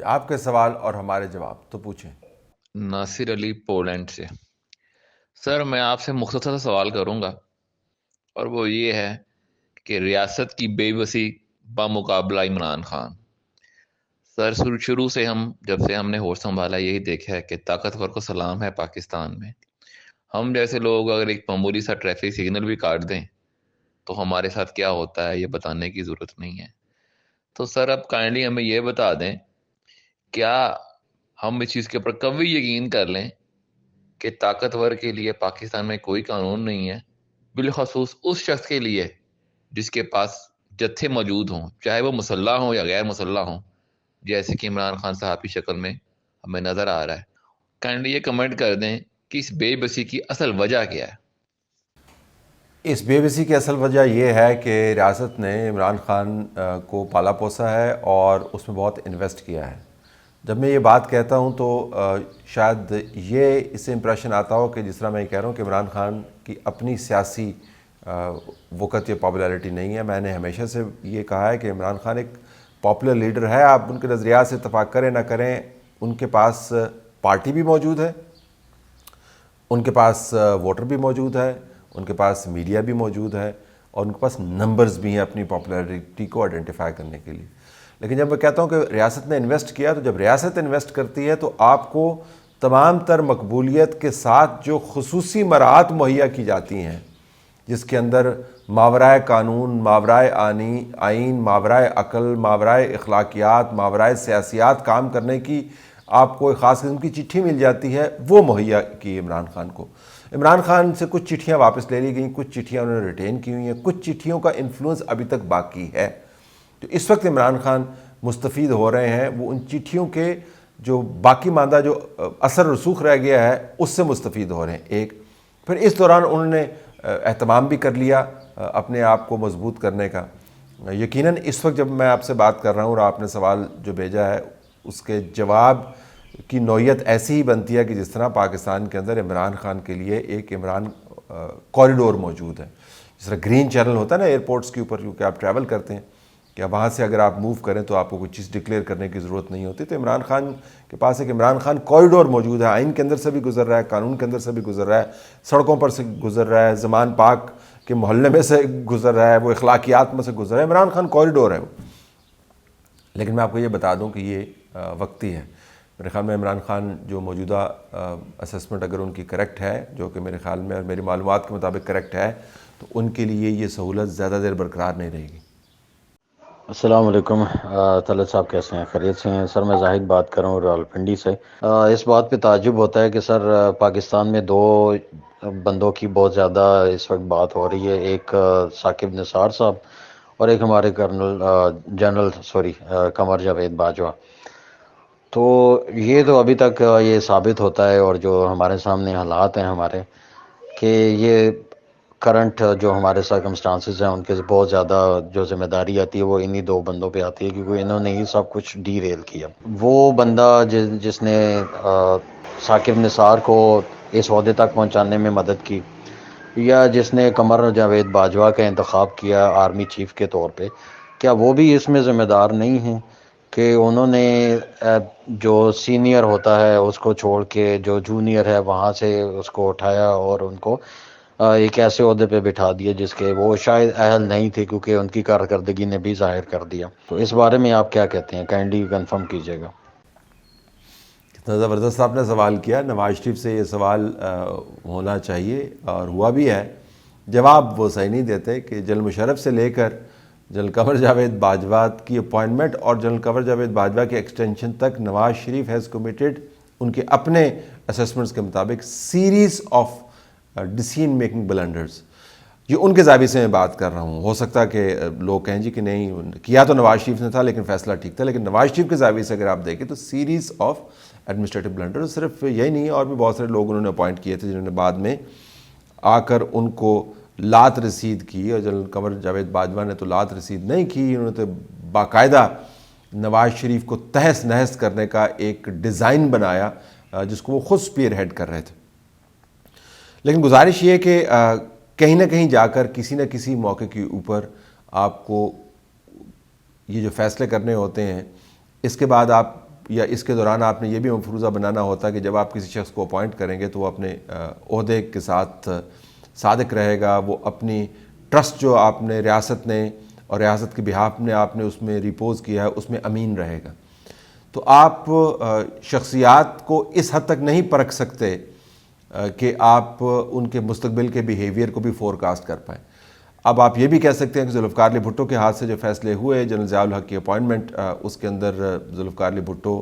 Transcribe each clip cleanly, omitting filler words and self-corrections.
آپ کے سوال اور ہمارے جواب تو پوچھیں۔ ناصر علی پولینڈ سے۔ سر میں آپ سے مختصر سا سوال کروں گا، اور وہ یہ ہے کہ ریاست کی بے بسی بمقابلہ عمران خان۔ سر شروع سے جب سے ہم نے ہوش سنبھالا یہی دیکھا ہے کہ طاقتور کو سلام ہے پاکستان میں۔ ہم جیسے لوگ اگر ایک معمولی سا ٹریفک سگنل بھی کاٹ دیں تو ہمارے ساتھ کیا ہوتا ہے یہ بتانے کی ضرورت نہیں ہے۔ تو سر اب کائنڈلی ہمیں یہ بتا دیں، کیا ہم اس چیز کے اوپر کبھی یقین کر لیں کہ طاقتور کے لیے پاکستان میں کوئی قانون نہیں ہے، بالخصوص اس شخص کے لیے جس کے پاس جتھے موجود ہوں، چاہے وہ مسلح ہوں یا غیر مسلح ہوں، جیسے کہ عمران خان صاحب کی شکل میں ہمیں نظر آ رہا ہے۔ کائنڈلی یہ کمنٹ کر دیں کہ اس بے بسی کی اصل وجہ کیا ہے۔ اس بے بسی کی اصل وجہ یہ ہے کہ ریاست نے عمران خان کو پالا پوسا ہے اور اس میں بہت انویسٹ کیا ہے۔ جب میں یہ بات کہتا ہوں تو شاید یہ اس سے امپریشن آتا ہو کہ جس طرح میں یہ کہہ رہا ہوں کہ عمران خان کی اپنی سیاسی وقت یا پاپولیرٹی نہیں ہے۔ میں نے ہمیشہ سے یہ کہا ہے کہ عمران خان ایک پاپولر لیڈر ہے، آپ ان کے نظریات سے اتفاق کریں نہ کریں، ان کے پاس پارٹی بھی موجود ہے، ان کے پاس ووٹر بھی موجود ہے، ان کے پاس میڈیا بھی موجود ہے، اور ان کے پاس نمبرز بھی ہیں اپنی پاپولیرٹی کو آئیڈینٹیفائی کرنے کے لیے۔ لیکن جب میں کہتا ہوں کہ ریاست نے انویسٹ کیا، تو جب ریاست انویسٹ کرتی ہے تو آپ کو تمام تر مقبولیت کے ساتھ جو خصوصی مراعات مہیا کی جاتی ہیں، جس کے اندر ماورائے قانون، ماورائے آئین، ماورائے عقل، ماورائے اخلاقیات، ماورائے سیاسیات کام کرنے کی آپ کو ایک خاص قسم کی چٹھی مل جاتی ہے، وہ مہیا کی عمران خان کو۔ عمران خان سے کچھ چٹھیاں واپس لے لی گئیں، کچھ چٹھیاں انہوں نے ریٹین کی ہوئی ہیں، کچھ چٹھیوں کا انفلوئنس ابھی تک باقی ہے۔ تو اس وقت عمران خان مستفید ہو رہے ہیں، وہ ان چٹھیوں کے جو باقی ماندہ جو اثر رسوخ رہ گیا ہے اس سے مستفید ہو رہے ہیں۔ ایک پھر اس دوران انہوں نے اہتمام بھی کر لیا اپنے آپ کو مضبوط کرنے کا۔ یقیناً اس وقت جب میں آپ سے بات کر رہا ہوں اور آپ نے سوال جو بھیجا ہے اس کے جواب کی نوعیت ایسی ہی بنتی ہے کہ جس طرح پاکستان کے اندر عمران خان کے لیے ایک عمران کوریڈور موجود ہے۔ جس طرح گرین چینل ہوتا ہے نا ایئرپورٹس کے اوپر، کیونکہ آپ ٹریول کرتے ہیں کہ وہاں سے اگر آپ موو کریں تو آپ کو کوئی چیز ڈکلیئر کرنے کی ضرورت نہیں ہوتی، تو عمران خان کے پاس ایک عمران خان کوریڈور موجود ہے۔ آئین کے اندر سے بھی گزر رہا ہے، قانون کے اندر سے بھی گزر رہا ہے، سڑکوں پر سے گزر رہا ہے، زمان پاک کے محلے میں سے گزر رہا ہے، وہ اخلاقیات میں سے گزر رہا ہے۔ عمران خان کوریڈور ہے وہ۔ لیکن میں آپ کو یہ بتا دوں کہ یہ وقتی ہے۔ میرے خیال میں عمران خان جو موجودہ اسسمنٹ اگر ان کی کریکٹ ہے، جو کہ میرے خیال میں اور میری معلومات کے مطابق کریکٹ ہے، تو ان کے لیے یہ سہولت زیادہ دیر برقرار نہیں رہے گی۔ السلام علیکم طلعت صاحب، کیسے ہیں؟ خیریت سے ہیں؟ سر میں زاہد بات کر رہا ہوں راولپنڈی سے۔ اس بات پہ تعجب ہوتا ہے کہ سر پاکستان میں دو بندوں کی بہت زیادہ اس وقت بات ہو رہی ہے، ایک ثاقب نثار صاحب اور ایک ہمارے قمر جاوید باجوہ۔ تو یہ تو ابھی تک یہ ثابت ہوتا ہے، اور جو ہمارے سامنے حالات ہیں ہمارے، کہ یہ کرنٹ جو ہمارے سرکمسٹانسز ہیں ان کے بہت زیادہ جو ذمہ داری آتی ہے وہ انہی دو بندوں پہ آتی ہے، کیونکہ انہوں نے ہی سب کچھ ڈی ریل کیا۔ وہ بندہ جس نے ثاقب نثار کو اس عہدے تک پہنچانے میں مدد کی، یا جس نے قمر جاوید باجوہ کا انتخاب کیا آرمی چیف کے طور پہ، کیا وہ بھی اس میں ذمہ دار نہیں ہیں کہ انہوں نے جو سینئر ہوتا ہے اس کو چھوڑ کے جو جونیئر ہے وہاں سے اس کو اٹھایا اور ان کو ایک ایسے عہدے پہ بٹھا دیا جس کے وہ شاید اہل نہیں تھے، کیونکہ ان کی کارکردگی نے بھی ظاہر کر دیا۔ تو اس بارے میں آپ کیا کہتے ہیں؟ کائنڈلی کنفرم کیجیے گا۔ کتنا زبردست آپ نے سوال کیا۔ نواز شریف سے یہ سوال ہونا چاہیے اور ہوا بھی ہے۔ جواب وہ صحیح نہیں دیتے کہ جنرل مشرف سے لے کر جنرل قمر جاوید باجوہ کی اپوائنٹمنٹ اور جنرل قمر جاوید باجوہ کے ایکسٹینشن تک نواز شریف ہیز کمیٹڈ ان کے اپنے اسسمنٹس کے مطابق series of decision making blunders. یہ ان کے زاویے سے میں بات کر رہا ہوں۔ ہو سکتا کہ لوگ کہیں جی کہ نہیں کیا تو نواز شریف نے تھا لیکن فیصلہ ٹھیک تھا، لیکن نواز شریف کے زاویے سے اگر آپ دیکھیں تو سیریز آف ایڈمنسٹریٹو بلنڈر، صرف یہی نہیں اور بھی بہت سارے لوگ انہوں نے اپوائنٹ کیے تھے جنہوں نے بعد میں آ کر ان کو لات رسید کی، اور جنرل قمر جاوید باجوہ نے تو لات رسید نہیں کی، انہوں نے تو باقاعدہ نواز شریف کو تہس نہس کرنے کا ایک ڈیزائن بنایا جس کو وہ خود سپیئر ہیڈ کر رہے تھے۔ لیکن گزارش یہ کہ کہیں نہ کہیں جا کر کسی نہ کسی موقع کے اوپر آپ کو یہ جو فیصلے کرنے ہوتے ہیں، اس کے بعد آپ یا اس کے دوران آپ نے یہ بھی مفروضہ بنانا ہوتا کہ جب آپ کسی شخص کو اپوائنٹ کریں گے تو وہ اپنے عہدے کے ساتھ صادق رہے گا، وہ اپنی ٹرسٹ جو آپ نے ریاست نے اور ریاست کے بہاف نے آپ نے اس میں ریپوز کیا ہے اس میں امین رہے گا۔ تو آپ شخصیات کو اس حد تک نہیں پرکھ سکتے کہ آپ ان کے مستقبل کے بیہیویئر کو بھی فورکاسٹ کر پائیں۔ اب آپ یہ بھی کہہ سکتے ہیں کہ ذوالفقار علی بھٹو کے ہاتھ سے جو فیصلے ہوئے جنرل ضیاء الحق کی اپوائنٹمنٹ، اس کے اندر ذوالفقار علی بھٹو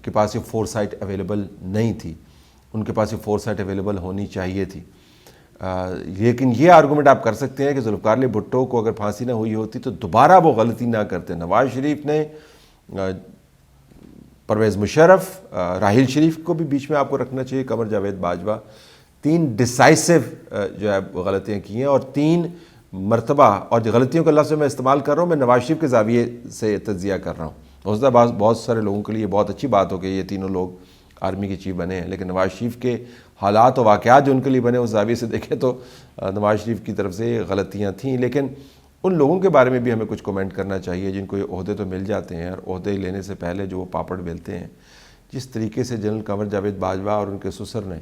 کے پاس یہ فور سائٹ اویلیبل نہیں تھی، ان کے پاس یہ فور سائٹ اویلیبل ہونی چاہیے تھی۔ لیکن یہ آرگومنٹ آپ کر سکتے ہیں کہ ذوالفقار علی بھٹو کو اگر پھانسی نہ ہوئی ہوتی تو دوبارہ وہ غلطی نہ کرتے۔ نواز شریف نے، پرویز مشرف، راحیل شریف کو بھی بیچ میں آپ کو رکھنا چاہیے، قمر جاوید باجوہ، 3 ڈیسائسو جو ہے غلطیاں کی ہیں، اور 3 مرتبہ، اور جو غلطیوں کا لفظ میں استعمال کر رہا ہوں میں نواز شریف کے زاویے سے تجزیہ کر رہا ہوں۔ ہو سکتا ہے بہت سارے لوگوں کے لیے بہت اچھی بات ہو کہ یہ تینوں لوگ آرمی کے چیف بنے ہیں، لیکن نواز شریف کے حالات و واقعات جو ان کے لیے بنے اس زاویے سے دیکھیں تو نواز شریف کی طرف سے غلطیاں تھیں۔ لیکن ان لوگوں کے بارے میں بھی ہمیں کچھ کومنٹ کرنا چاہیے جن کو یہ عہدے تو مل جاتے ہیں، اور عہدے لینے سے پہلے جو وہ پاپڑ بیلتے ہیں، جس طریقے سے جنرل قمر جاوید باجوہ اور ان کے سسر نے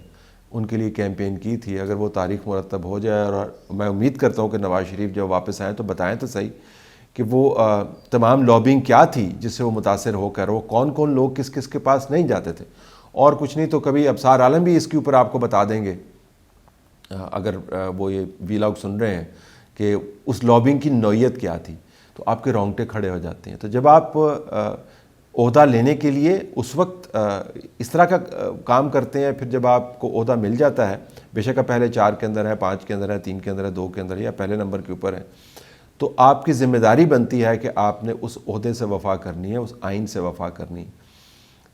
ان کے لیے کیمپین کی تھی، اگر وہ تاریخ مرتب ہو جائے، اور میں امید کرتا ہوں کہ نواز شریف جب واپس آئیں تو بتائیں تو صحیح کہ وہ تمام لابنگ کیا تھی جس سے وہ متاثر ہو کر، وہ کون کون لوگ کس کس کے پاس نہیں جاتے تھے، اور کچھ نہیں تو کبھی ابصار عالم بھی اس کے اوپر آپ کو بتا دیں گے اگر وہ یہ ویلاگ سن رہے ہیں کہ اس لابنگ کی نوعیت کیا تھی، تو آپ کے رونگٹے کھڑے ہو جاتے ہیں۔ تو جب آپ عہدہ لینے کے لیے اس وقت اس طرح کا کام کرتے ہیں، پھر جب آپ کو عہدہ مل جاتا ہے، بے شک پہلے 4 کے اندر ہے، 5 کے اندر ہے، 3 کے اندر ہے، 2 کے اندر ہے، یا پہلے نمبر کے اوپر ہے، تو آپ کی ذمہ داری بنتی ہے کہ آپ نے اس عہدے سے وفا کرنی ہے، اس آئین سے وفا کرنی ہے۔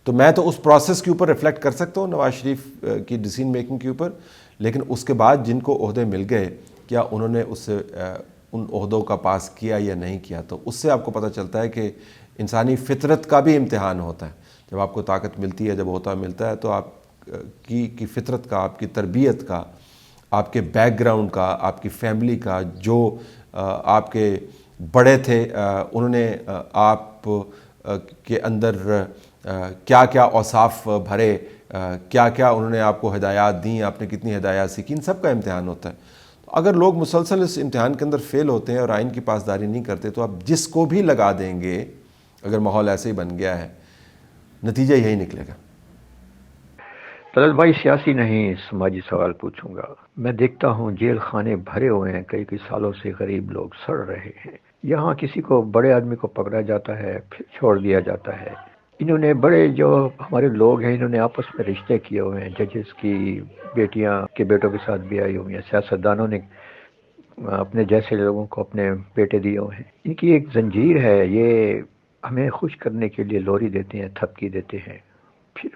تو میں تو اس پروسیس کے اوپر ریفلیکٹ کر سکتا ہوں نواز شریف کی ڈیسیژن میکنگ کے اوپر، لیکن اس کے بعد جن کو عہدے مل گئے کیا انہوں نے اس سے ان عہدوں کا پاس کیا یا نہیں کیا، تو اس سے آپ کو پتہ چلتا ہے کہ انسانی فطرت کا بھی امتحان ہوتا ہے۔ جب آپ کو طاقت ملتی ہے، جب عہدہ ملتا ہے، تو آپ کی فطرت کا، آپ کی تربیت کا، آپ کے بیک گراؤنڈ کا، آپ کی فیملی کا، جو آپ کے بڑے تھے انہوں نے آپ کے اندر کیا کیا اوصاف بھرے، کیا کیا انہوں نے آپ کو ہدایات دیں، آپ نے کتنی ہدایات سیکھی، ان سب کا امتحان ہوتا ہے۔ اگر لوگ مسلسل اس امتحان کے اندر فیل ہوتے ہیں اور آئین کی پاسداری نہیں کرتے، تو آپ جس کو بھی لگا دیں گے، اگر ماحول ایسے ہی بن گیا ہے، نتیجہ یہی نکلے گا۔ طلال بھائی، سیاسی نہیں سماجی سوال پوچھوں گا۔ میں دیکھتا ہوں جیل خانے بھرے ہوئے ہیں، کئی سالوں سے غریب لوگ سڑ رہے ہیں، یہاں کسی کو بڑے آدمی کو پکڑا جاتا ہے پھر چھوڑ دیا جاتا ہے۔ انہوں نے بڑے جو ہمارے لوگ ہیں انہوں نے آپس میں رشتے کیے ہوئے ہیں، ججز کی بیٹیاں کے بیٹوں کے ساتھ بھی آئی ہوئی ہیں، سیاستدانوں نے اپنے جیسے لوگوں کو اپنے بیٹے دیے ہوئے ہیں۔ ان کی ایک زنجیر ہے، یہ ہمیں خوش کرنے کے لیے لوری دیتے ہیں، تھپکی دیتے ہیں، پھر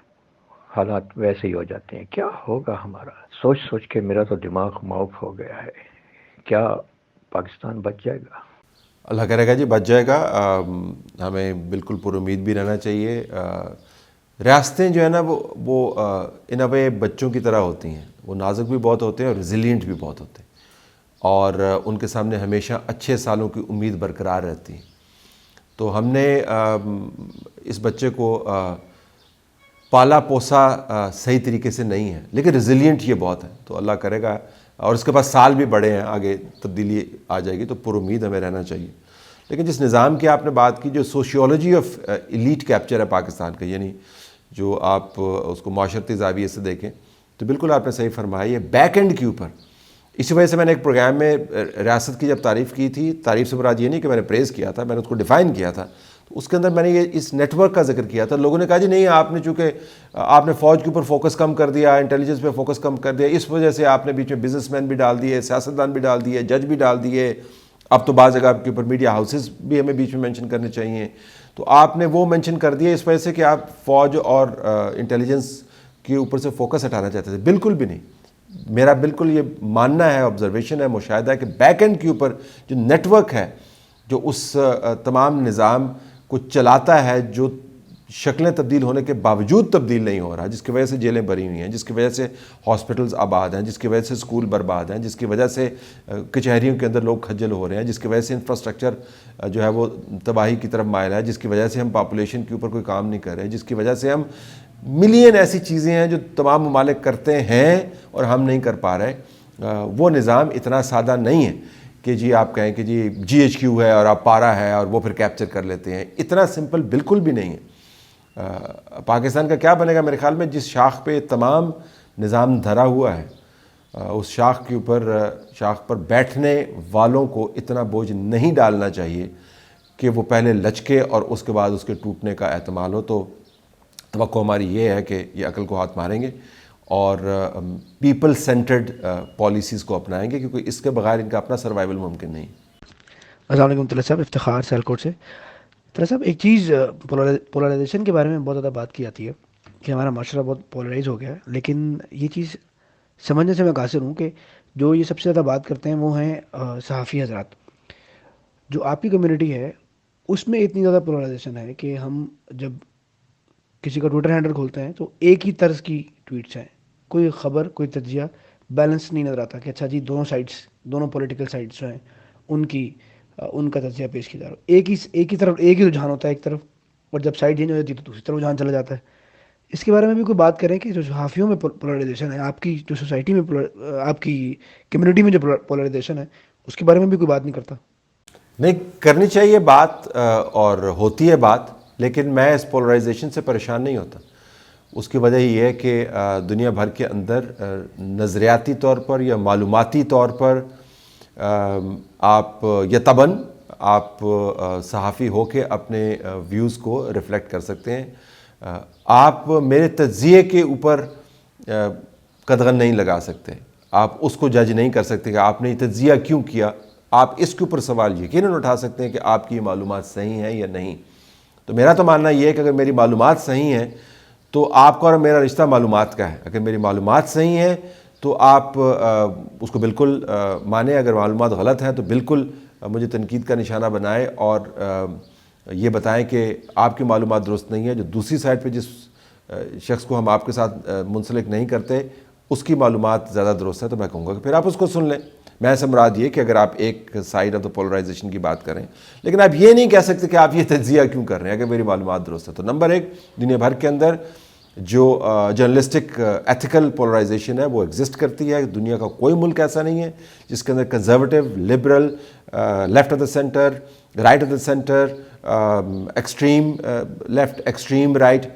حالات ویسے ہی ہو جاتے ہیں۔ کیا ہوگا ہمارا؟ سوچ سوچ کے میرا تو دماغ معاف ہو گیا ہے۔ کیا پاکستان بچ جائے گا؟ اللہ کرے گا جی، بچ جائے گا۔ ہمیں بالکل پر امید بھی رہنا چاہیے۔ ریاستیں جو ہے نا وہ ان اے وے بچوں کی طرح ہوتی ہیں، وہ نازک بھی بہت ہوتے ہیں اور ریزیلینٹ بھی بہت ہوتے ہیں، اور ان کے سامنے ہمیشہ اچھے سالوں کی امید برقرار رہتی ہے۔ تو ہم نے اس بچے کو پالا پوسا صحیح طریقے سے نہیں ہے، لیکن ریزیلینٹ یہ بہت ہے، تو اللہ کرے گا، اور اس کے پاس سال بھی بڑے ہیں، آگے تبدیلی آ جائے گی، تو پر امید ہمیں رہنا چاہیے۔ لیکن جس نظام کی آپ نے بات کی، جو سوشیولوجی آف ایلیٹ کیپچر ہے پاکستان کا، یعنی جو آپ اس کو معاشرتی زاویے سے دیکھیں، تو بالکل آپ نے صحیح فرمایا، یہ بیک اینڈ کے اوپر۔ اسی وجہ سے میں نے ایک پروگرام میں ریاست کی جب تعریف کی تھی، تعریف سے مراد یہ نہیں کہ میں نے پریز کیا تھا، میں نے اس کو ڈیفائن کیا تھا، تو اس کے اندر میں نے یہ اس نیٹ ورک کا ذکر کیا تھا۔ لوگوں نے کہا جی نہیں، آپ نے چونکہ آپ نے فوج کے اوپر فوکس کم کر دیا، انٹیلیجنس پہ فوکس کم کر دیا، اس وجہ سے آپ نے بیچ میں بزنس مین بھی ڈال دیے، سیاستدان بھی ڈال دیے، جج بھی ڈال دیے، اب تو بعض جگہ آپ کے اوپر میڈیا ہاؤسز بھی ہمیں بیچ میں مینشن کرنے چاہیے، تو آپ نے وہ مینشن کر دیا اس وجہ سے کہ آپ فوج اور انٹیلیجنس کے اوپر سے فوکس ہٹانا چاہتے تھے۔ بالکل بھی نہیں، میرا بالکل یہ ماننا ہے، آبزرویشن ہے، مشاہدہ ہے کہ بیک اینڈ کے اوپر جو نیٹ ورک ہے، جو اس تمام نظام کو چلاتا ہے، جو شکلیں تبدیل ہونے کے باوجود تبدیل نہیں ہو رہا، جس کی وجہ سے جیلیں بھری ہوئی ہیں، جس کی وجہ سے ہاسپٹلز آباد ہیں، جس کی وجہ سے اسکول برباد ہیں، جس کی وجہ سے کچہریوں کے اندر لوگ کھجل ہو رہے ہیں، جس کی وجہ سے انفراسٹرکچر جو ہے وہ تباہی کی طرف مائل ہے، جس کی وجہ سے ہم پاپولیشن کے اوپر کوئی کام نہیں کر رہے، جس کی وجہ سے ہم ملین ایسی چیزیں ہیں جو تمام ممالک کرتے ہیں اور ہم نہیں کر پا رہے. وہ نظام اتنا سادہ نہیں ہے کہ جی آپ کہیں کہ جی ایچ کیو ہے اور آپ پارا ہے اور وہ پھر کیپچر کر لیتے ہیں. اتنا سمپل بالکل بھی نہیں ہے. پاکستان کا کیا بنے گا میرے خیال میں، جس شاخ پہ تمام نظام دھرا ہوا ہے اس شاخ کے اوپر شاخ پر بیٹھنے والوں کو اتنا بوجھ نہیں ڈالنا چاہیے کہ وہ پہلے لچکے اور اس کے بعد اس کے ٹوٹنے کا احتمال ہو. تو توقع ہماری یہ ہے کہ یہ عقل کو ہاتھ ماریں گے اور پیپل سینٹرڈ پالیسیز کو اپنائیں گے، کیونکہ اس کے بغیر ان کا اپنا سروائیول ممکن نہیں. السلام علیکم طلعت صاحب، افتخار سیالکوٹ سے. طلعت صاحب، ایک چیز پولرائزیشن کے بارے میں بہت زیادہ بات کی جاتی ہے کہ ہمارا معاشرہ بہت پولرائز ہو گیا ہے، لیکن یہ چیز سمجھنے سے میں قاصر ہوں کہ جو یہ سب سے زیادہ بات کرتے ہیں وہ ہیں صحافی حضرات. جو آپ کی کمیونٹی ہے اس میں اتنی زیادہ پولرائزیشن ہے کہ ہم جب کسی کا ٹویٹر ہینڈل کھولتے ہیں تو ایک ہی طرز کی ٹویٹس ہیں، کوئی خبر کوئی تجزیہ بیلنس نہیں نظر آتا کہ اچھا جی دونوں سائڈس، دونوں پولیٹیکل سائڈس جو ہیں ان کا تجزیہ پیش کیا جا رہا ہے. ایک ہی طرف ایک ہی رجحان ہوتا ہے ایک طرف، اور جب سائڈ چینج ہو جاتی ہے تو دوسری طرف رجحان چلا جاتا ہے. اس کے بارے میں بھی کوئی بات کریں کہ جو صحافیوں میں پولرائزیشن ہے، آپ کی جو سوسائٹی میں آپ کی کمیونٹی میں جو پولرائزیشن ہے اس کے بارے میں بھی کوئی بات نہیں کرتا؟ نہیں کرنی چاہیے بات اور ہوتی ہے بات، لیکن میں اس پولرائزیشن سے پریشان نہیں ہوتا. اس کی وجہ یہ ہے کہ دنیا بھر کے اندر نظریاتی طور پر یا معلوماتی طور پر آپ یتبن آپ صحافی ہو کے اپنے ویوز کو ریفلیکٹ کر سکتے ہیں. آپ میرے تجزیے کے اوپر قدغن نہیں لگا سکتے، آپ اس کو جج نہیں کر سکتے کہ آپ نے یہ تجزیہ کیوں کیا. آپ اس کے اوپر سوال یقیناً اٹھا سکتے ہیں کہ آپ کی معلومات صحیح ہیں یا نہیں. تو میرا تو ماننا یہ ہے کہ اگر میری معلومات صحیح ہیں تو آپ کا اور میرا رشتہ معلومات کا ہے. اگر میری معلومات صحیح ہیں تو آپ اس کو بالکل مانیں، اگر معلومات غلط ہیں تو بالکل مجھے تنقید کا نشانہ بنائے اور یہ بتائیں کہ آپ کی معلومات درست نہیں ہے. جو دوسری سائڈ پہ جس شخص کو ہم آپ کے ساتھ منسلک نہیں کرتے اس کی معلومات زیادہ درست ہے، تو میں کہوں گا کہ پھر آپ اس کو سن لیں. میں سے مراد یہ کہ اگر آپ ایک سائڈ آف دا پولرائزیشن کی بات کریں، لیکن آپ یہ نہیں کہہ سکتے کہ آپ یہ تجزیہ کیوں کر رہے ہیں اگر میری معلومات درست ہے. تو نمبر ایک، دنیا بھر کے اندر جو جرنلسٹک ایتھیکل پولرائزیشن ہے وہ ایگزسٹ کرتی ہے. دنیا کا کوئی ملک ایسا نہیں ہے جس کے اندر conservative, liberal, left of the centre, right of the centre, extreme left, extreme right,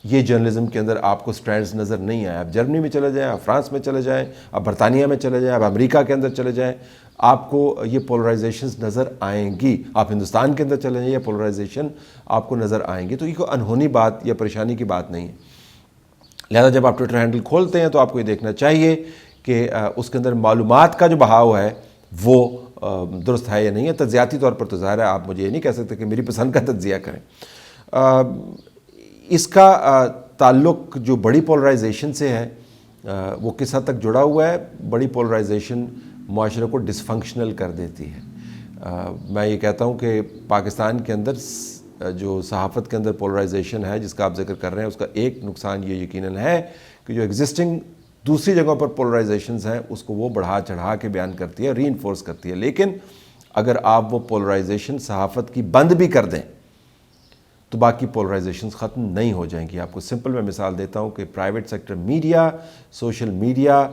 یہ جرنلزم کے اندر آپ کو سٹرینڈز نظر نہیں آئے. آپ جرمنی میں چلے جائیں، آپ فرانس میں چلے جائیں، آپ برطانیہ میں چلے جائیں، آپ امریکہ کے اندر چلے جائیں، آپ کو یہ پولرائزیشنز نظر آئیں گی. آپ ہندوستان کے اندر چلے جائیں، یہ پولرائزیشن آپ کو نظر آئیں گی. تو یہ کوئی انہونی بات یا پریشانی کی بات نہیں ہے. لہذا جب آپ ٹویٹر ہینڈل کھولتے ہیں تو آپ کو یہ دیکھنا چاہیے کہ اس کے اندر معلومات کا جو بہاؤ ہے وہ درست ہے یا نہیں ہے. تجزیاتی طور پر تو ظاہر ہے آپ مجھے یہ نہیں کہہ سکتے کہ میری پسند کا تجزیہ کریں. اس کا تعلق جو بڑی پولرائزیشن سے ہے وہ کس حد تک جڑا ہوا ہے. بڑی پولرائزیشن معاشرے کو ڈسفنکشنل کر دیتی ہے. میں یہ کہتا ہوں کہ پاکستان کے اندر جو صحافت کے اندر پولرائزیشن ہے جس کا آپ ذکر کر رہے ہیں، اس کا ایک نقصان یہ یقیناً ہے کہ جو ایگزسٹنگ دوسری جگہوں پر پولرائزیشنز ہیں اس کو وہ بڑھا چڑھا کے بیان کرتی ہے، ری انفورس کرتی ہے. لیکن اگر آپ وہ پولرائزیشن صحافت کی بند بھی کر دیں تو باقی پولرائزیشنز ختم نہیں ہو جائیں گی. آپ کو سمپل میں مثال دیتا ہوں کہ private sector media, social media,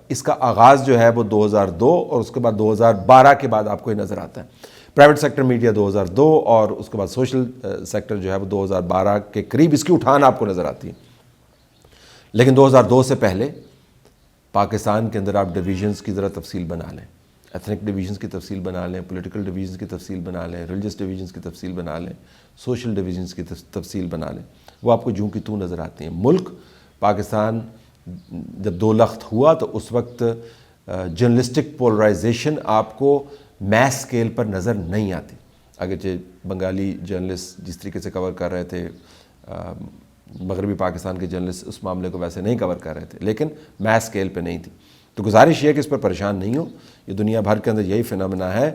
اس کا آغاز جو ہے وہ 2002 اور اس کے بعد 2012 کے بعد آپ کو یہ نظر آتا ہے. پرائیویٹ سیکٹر میڈیا 2002 اور اس کے بعد سوشل سیکٹر جو ہے وہ 2012 کے قریب اس کی اٹھان آپ کو نظر آتی ہے. لیکن 2002 سے پہلے پاکستان کے اندر آپ ڈویژنز کی ذرا تفصیل بنا لیں، ایتھنک ڈویژنز کی تفصیل بنا لیں، پولیٹیکل ڈویژنز کی تفصیل بنا لیں، ریلیجس ڈویژنز کی تفصیل بنا لیں، سوشل ڈویژنز کی تفصیل بنا لیں، وہ آپ کو جوں کی توں نظر آتی ہیں. ملک پاکستان جب دو لخت ہوا تو اس وقت جرنلسٹک پولرائزیشن آپ کو میس اسکیل پر نظر نہیں آتی. اگرچہ بنگالی جرنلسٹ جس طریقے سے کور کر رہے تھے، مغربی پاکستان کے جرنلسٹ اس معاملے کو ویسے نہیں کور کر رہے تھے، لیکن میس اسکیل پہ نہیں تھی. تو گزارش یہ ہے کہ اس پر پریشان نہیں ہو. یہ دنیا بھر کے اندر یہی فینومینا ہے.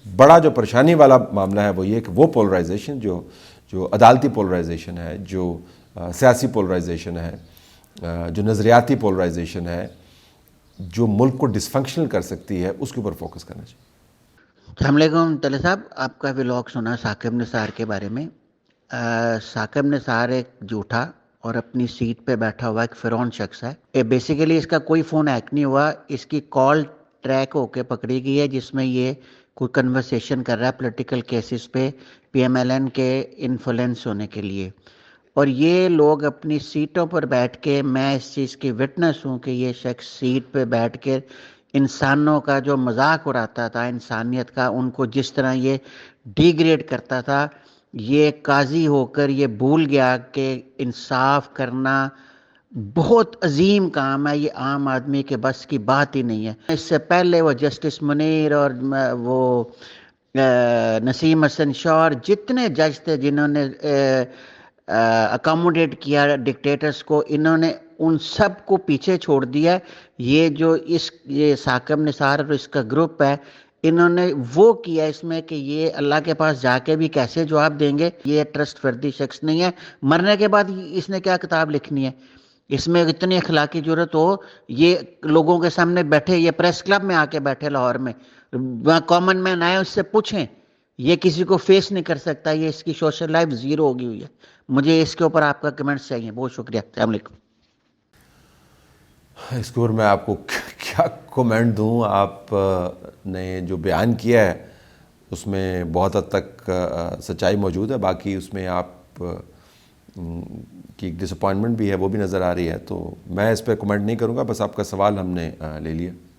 بڑا جو پریشانی والا معاملہ ہے وہ یہ کہ وہ پولرائزیشن جو جو عدالتی پولرائزیشن ہے، جو سیاسی پولرائزیشن ہے، جو نظریاتی پولرائزیشن ہے، جو ملک کو ڈسفنکشنل کر سکتی ہے، اس کے اوپر فوکس کرنا چاہیے۔ السلام علیکم طلعت صاحب، آپ کا ولاگ سنا ثاقب نثار کے بارے میں۔ ثاقب نثار ایک جھوٹا اور اپنی سیٹ پہ بیٹھا ہوا ایک فرعون شخص ہے۔ بیسیکلی اس کا کوئی فون ہیک نہیں ہوا، اس کی کال ٹریک ہو کے پکڑی گئی ہے جس میں یہ کوئی کنورسیشن کر رہا ہے پولیٹیکل کیسز پہ پی ایم ایل این کے انفلوئنس ہونے کے لیے، اور یہ لوگ اپنی سیٹوں پر بیٹھ کے، میں اس چیز کی وٹنس ہوں کہ یہ شخص سیٹ پہ بیٹھ کے انسانوں کا جو مذاق اڑاتا تھا، انسانیت کا، ان کو جس طرح یہ ڈیگریڈ کرتا تھا، یہ قاضی ہو کر یہ بھول گیا کہ انصاف کرنا بہت عظیم کام ہے، یہ عام آدمی کے بس کی بات ہی نہیں ہے۔ اس سے پہلے وہ جسٹس منیر اور وہ نسیم حسن شاہ اور جتنے جج تھے جنہوں نے اکاموڈیٹ کیا ڈکٹیٹرز کو، انہوں نے ان سب کو پیچھے چھوڑ دیا۔ یہ ثاقب نثار اور اس کا گروپ ہے، انہوں نے وہ کیا اس میں کہ یہ اللہ کے پاس جا کے بھی کیسے جواب دیں گے، یہ ٹرسٹ وردی شخص نہیں ہے۔ مرنے کے بعد اس نے کیا کتاب لکھنی ہے؟ اس میں اتنی اخلاقی جرت ہو، یہ لوگوں کے سامنے بیٹھے، یہ پریس کلب میں آ کے بیٹھے لاہور میں، کامن مین آئے اس سے پوچھیں، یہ کسی کو فیس نہیں کر سکتا، یہ اس کی سوشل لائف زیرو ہوگی ہوئی ہے۔ مجھے اس کے اوپر آپ کا کمنٹس چاہیے، بہت شکریہ، السلام علیکم۔ اس کے اوپر میں آپ کو کیا کومنٹ دوں؟ آپ نے جو بیان کیا ہے اس میں بہت حد تک سچائی موجود ہے، باقی اس میں آپ کی ایک ڈس اپوائنٹمنٹ بھی ہے، وہ بھی نظر آ رہی ہے، تو میں اس پہ کومنٹ نہیں کروں گا، بس آپ کا سوال ہم نے لے لیا۔